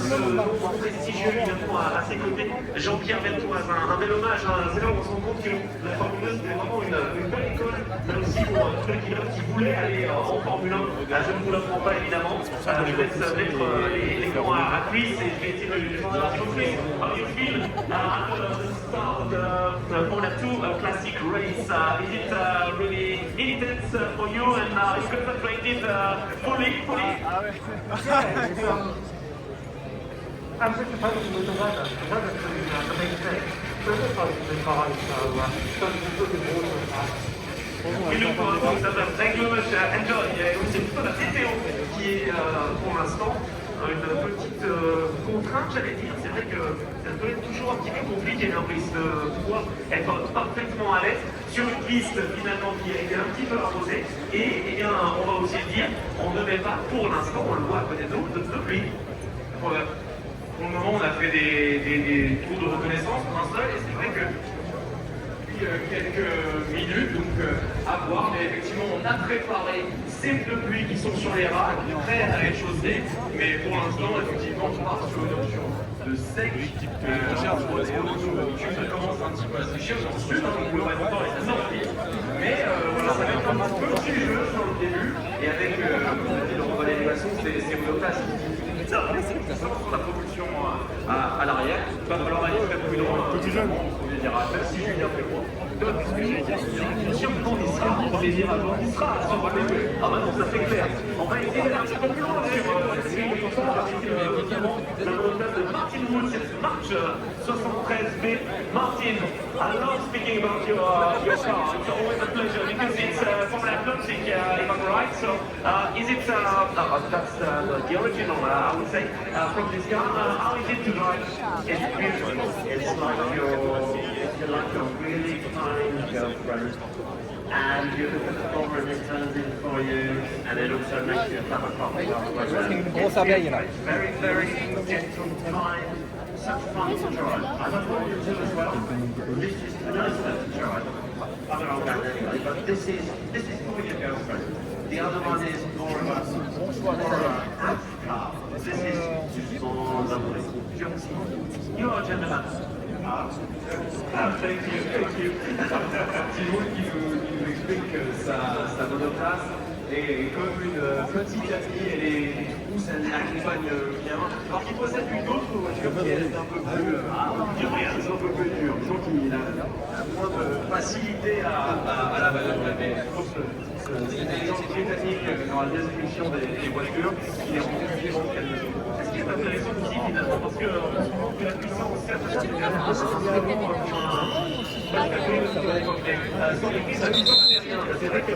ce nom prestigieux évidemment à ses côtés, Jean-Pierre Beltoise, un bel hommage. C'est là où on se rend compte que la Formule 1 c'était vraiment une belle école, mais aussi pour tous les pilotes qui voulaient aller en Formule 1. Je ne vous l'apprends pas évidemment. Je laisse mettre les gants à Chris et je vais essayer de lui demander un petit peu Chris. How do you feel after the start of the Formula 2 classic race? Is it really intense for you and you concentrated fully? I'm such a focused with the weather. The weather's the big thing. So it looks like it's been fine, so just looking forward to that. Thank you very much. Enjoy. C'est plutôt la météo qui est pour l'instant une petite contrainte, j'allais dire. C'est vrai que ça peut être toujours un petit peu compliqué de pouvoir être parfaitement à l'aise sur une piste finalement qui est un petit peu arrosée. Et bien, on va aussi le dire, on ne met pas pour l'instant, on le voit peut-être de pluie. Pour le moment, on a fait des tours de reconnaissance pour un seul, et c'est vrai que quelques minutes, donc à voir, mais effectivement on a préparé ces pneus pluie qui sont sur les rails, prêts à être chaussés, mais pour l'instant effectivement on part sur une option de sec, ça commence un petit peu à sécher, j'en suis, donc on ne peut pas longtemps et ça sortit, mais voilà, ça va être un petit jeu sur le début, et avec le revalidation, c'est monoplace. La propulsion à l'arrière, il va falloir aller très prudent. Petit jeune. Même si Julien fait froid. Si on prend des sera, on les dira, on sera sur le début. Ah bah non, ça c'est clair. On va essayer d'aller un petit peu plus loin sur la monoplace de Martin Woods, March 73B. Martin, I love speaking about your car. It's always a pleasure because it's Formula Atlantic, if I'm right. So is it, that's the original, I would say, from this car. How is it to drive? It's beautiful. It's like your really kind girlfriend. And you look at the camera and it turns in for you, and it also makes you have a coffee afterwards. It's very, very gentle, kind, such fun to drive. I love Formula 2 as well. This is nicer to drive. I'm an old man anyway, but this is for your girlfriend. The other one is more of a half car. This is more lovely. You are a gentleman. Thank you. Thibaut qui nous explique que sa monoplace est comme une petite amie, elle est douce, elle l'accompagne bien. Alors qu'il possède une autre voiture qui est un peu plus dure, disons qu'il a moins de facilité à la manœuvre, mais je pense que c'est une intelligence britannique dans la distribution des voitures qui est relativement calme. Ce qui est intéressant aussi finalement, parce que la puissance, certes, c'est vraiment c'est vrai que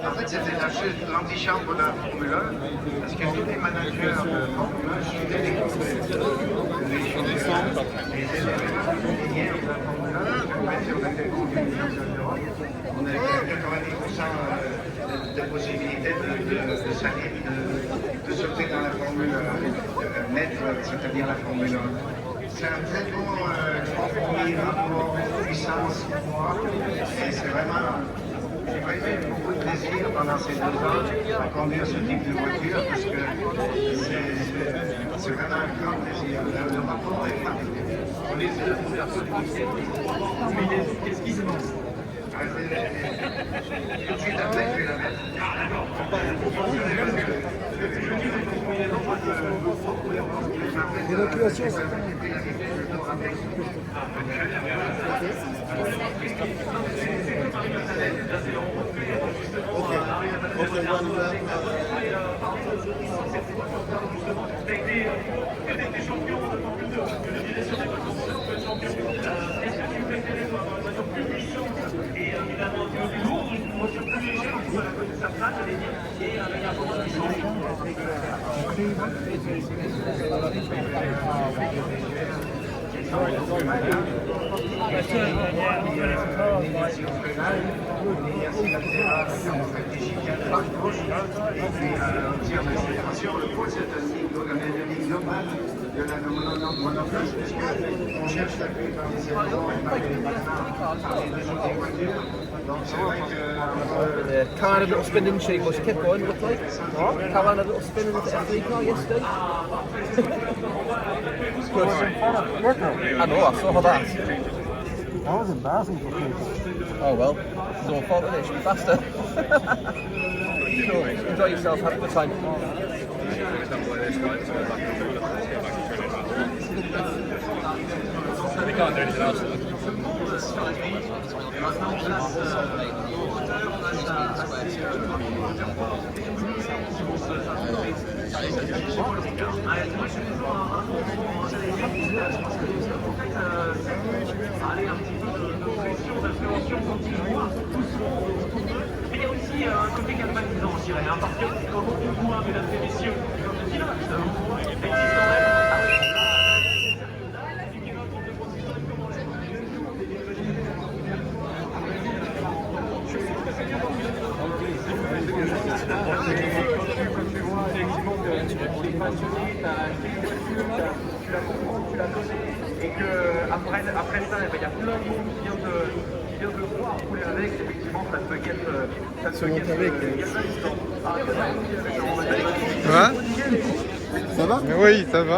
en fait, c'était l'antichambre de la Formule 1, parce que tous les managers de Formule 1 suivaient les on avait 90% de possibilités de salir, de sauter dans la Formule maître, c'est-à-dire la Formule 1. C'est un très bon compromis, rapport, puissance, poids, et c'est vraiment... J'ai pris beaucoup de plaisir pendant ces 2 ans à conduire ce type de voiture parce que c'est vraiment un grand plaisir. Le rapport est magnifique. On est sur la couverture du week-end. Qu'est-ce qui se passe? Tout de suite après, je vais la mettre. Ah d'accord. L'évacuation. Et évidemment un peu plus lourd, une voiture plus légère, qui va côté de sa place, j'allais dire, et avec un moment de Sur le pôle, c'est une ligne globale. monoplace, puisqu'on cherche la plupart des événements et pas les magasins, et des voitures. Donc c'est vrai que... Yeah, car had a little spin, didn't she? But she kept going, it looked like. What? Car had a little spin in the F3 car yesterday. Good. I know, I saw that. That was embarrassing for people. Oh well, it's no fault of it, it should be faster. Cool. Enjoy yourself, have a good time. We can't do anything else. Allez, un petit peu de pression, d'appréhension quand ils voient tout ce monde. Mais il y a aussi un côté galvanisant, je dirais, parce que quand on voit, mesdames et messieurs, comme le pilote, existe quand même. Et que après ça, il y a plein de monde qui vient de voir rouler avec, effectivement, ça peut être Ça va? Ça va? Oui, ça va.